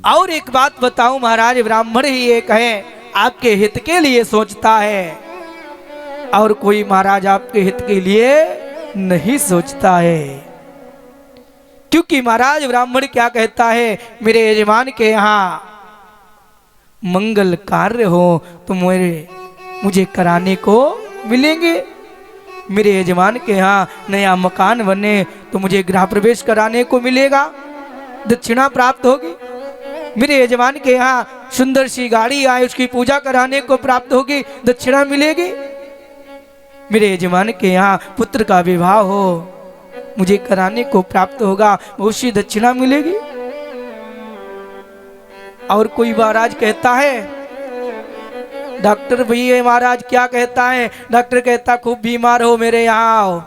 और एक बात बताऊं महाराज, ब्राह्मण ही एक है आपके हित के लिए सोचता है, और कोई महाराज आपके हित के लिए नहीं सोचता है। क्योंकि महाराज ब्राह्मण क्या कहता है, मेरे यजमान के यहाँ मंगल कार्य हो तो मुझे कराने को मिलेंगे। मेरे यजमान के यहाँ नया मकान बने तो मुझे गृह प्रवेश कराने को मिलेगा, दक्षिणा प्राप्त होगी। मेरे यजमान के यहाँ सुंदर सी गाड़ी आए, उसकी पूजा कराने को प्राप्त होगी, दक्षिणा मिलेगी। मेरे यजमान के यहाँ पुत्र का विवाह हो, मुझे कराने को प्राप्त होगा, बहुत सी दक्षिणा मिलेगी। और कोई महाराज कहता है, डॉक्टर भैया महाराज क्या कहता है, डॉक्टर कहता खूब बीमार हो मेरे यहाँ आओ,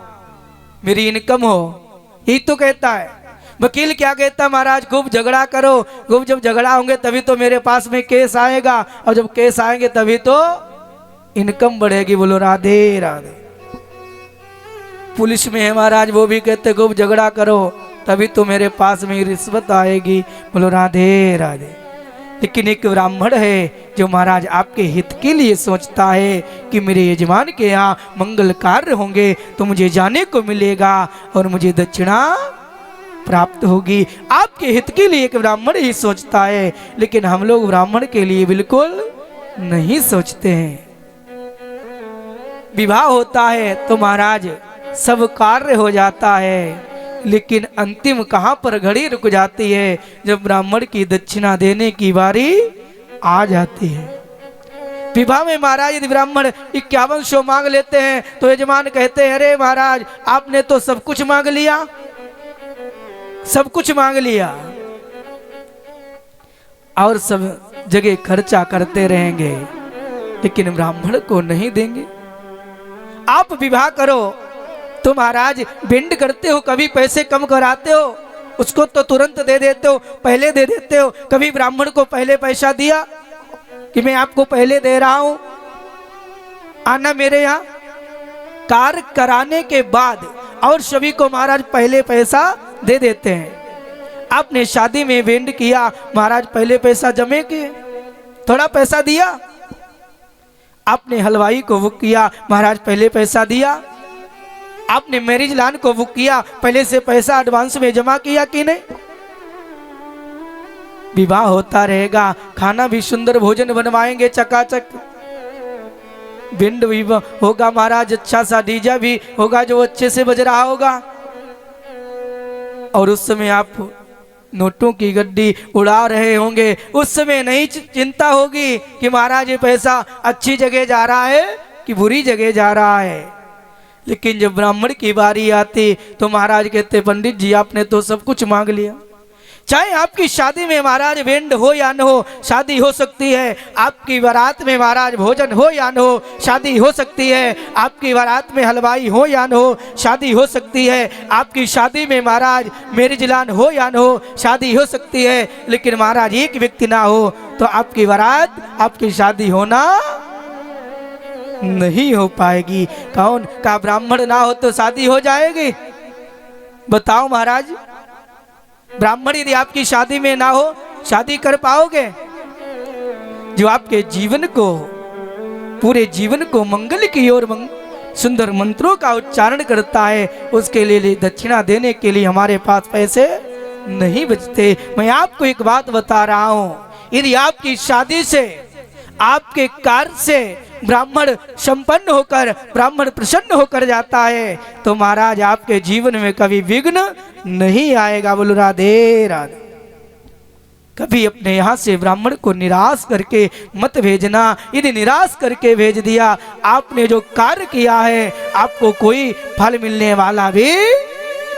मेरी इनकम हो, यही तो कहता है। वकील क्या कहता, महाराज खूब झगड़ा करो, खूब जब झगड़ा होंगे तभी तो मेरे पास में केस आएगा, और जब केस आएंगे तभी तो इनकम बढ़ेगी। बोलो राधे राधे। पुलिस में है महाराज, वो भी कहते खूब झगड़ा करो तभी तो मेरे पास में रिश्वत आएगी। बोलो राधे राधे। लेकिन एक ब्राह्मण है जो महाराज आपके हित के लिए सोचता है कि मेरे यजमान के यहाँ मंगल कार्य होंगे तो मुझे जाने को मिलेगा और मुझे दक्षिणा प्राप्त होगी। आपके हित के लिए एक ब्राह्मण ही सोचता है, लेकिन हम लोग ब्राह्मण के लिए बिल्कुल नहीं सोचते हैं। विवाह होता है तो महाराज सब कार्य हो जाता है, लेकिन अंतिम कहां पर घड़ी रुक जाती है, जब ब्राह्मण की दक्षिणा देने की बारी आ जाती है। विवाह में महाराज यदि ब्राह्मण 5100 मांग लेते हैं तो यजमान कहते हैं, अरे महाराज आपने तो सब कुछ मांग लिया, सब कुछ मांग लिया और सब जगह खर्चा करते रहेंगे, लेकिन ब्राह्मण को नहीं देंगे। आप विवाह करो तो महाराज भिंड करते हो, कभी पैसे कम कराते हो, उसको तो तुरंत दे देते हो, पहले दे देते हो। कभी ब्राह्मण को पहले पैसा दिया कि मैं आपको पहले दे रहा हूं, आना मेरे यहाँ। कार्य कराने के बाद और सभी को महाराज पहले पैसा दे देते हैं। आपने शादी में भिंड किया, महाराज पहले पैसा जमे किए, थोड़ा पैसा दिया। आपने हलवाई को बुक किया, महाराज पहले पैसा दिया। आपने मैरिज लान को बुक किया, पहले से पैसा एडवांस में जमा किया कि नहीं। विवाह होता रहेगा, खाना भी सुंदर भोजन बनवाएंगे चकाचक, भिंड भी होगा महाराज, अच्छा सा डीजे भी होगा जो अच्छे से बज रहा होगा। और उस समय आप नोटों की गड्डी उड़ा रहे होंगे, उस समय नहीं चिंता होगी कि महाराज ये पैसा अच्छी जगह जा रहा है कि बुरी जगह जा रहा है। लेकिन जब ब्राह्मण की बारी आती तो महाराज कहते, पंडित जी आपने तो सब कुछ मांग लिया। चाहे आपकी शादी में महाराज भेंड हो या न हो, शादी हो सकती है। आपकी बारात में महाराज भोजन हो या न हो, शादी हो सकती है। आपकी बारात में हलवाई हो या न हो, शादी हो सकती है। आपकी शादी में महाराज मैरिज लान हो या न हो, शादी हो सकती है। लेकिन महाराज एक व्यक्ति ना हो तो आपकी बारात, आपकी शादी होना नहीं हो पाएगी। कौन का ब्राह्मण ना हो तो शादी हो जाएगी? बताओ महाराज, ब्राह्मण यदि आपकी शादी में ना हो, शादी कर पाओगे? जो आपके जीवन को, पूरे जीवन को मंगल की ओर सुंदर मंत्रों का उच्चारण करता है, उसके लिए दक्षिणा देने के लिए हमारे पास पैसे नहीं बचते। मैं आपको एक बात बता रहा हूं, यदि आपकी शादी से, आपके कार्य से ब्राह्मण संपन्न होकर, ब्राह्मण प्रसन्न होकर जाता है तो महाराज आपके जीवन में कभी विघ्न नहीं आएगा। बोलो राधे राधे। कभी अपने यहाँ से ब्राह्मण को निराश करके मत भेजना। यदि निराश करके भेज दिया, आपने जो कार्य किया है आपको कोई फल मिलने वाला भी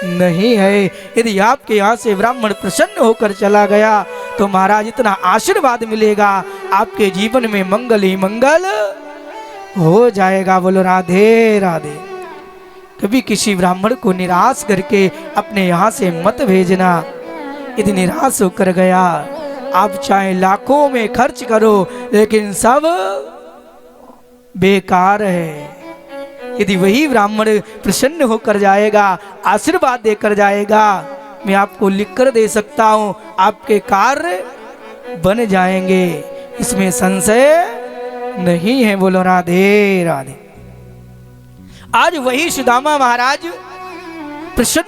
नहीं है। यदि आपके यहाँ से ब्राह्मण प्रसन्न होकर चला गया तो महाराज इतना आशीर्वाद मिलेगा, आपके जीवन में मंगल ही मंगल हो जाएगा। बोलो राधे राधे। कभी किसी ब्राह्मण को निराश करके अपने यहाँ से मत भेजना। यदि निराश होकर गया, आप चाहे लाखों में खर्च करो लेकिन सब बेकार है। यदि वही ब्राह्मण प्रसन्न होकर जाएगा, आशीर्वाद देकर जाएगा, मैं आपको लिख कर दे सकता हूं, आपके कार्य बन जाएंगे, इसमें संशय नहीं है। बोलो राधे राधे। आज वही सुदामा महाराज प्रसन्न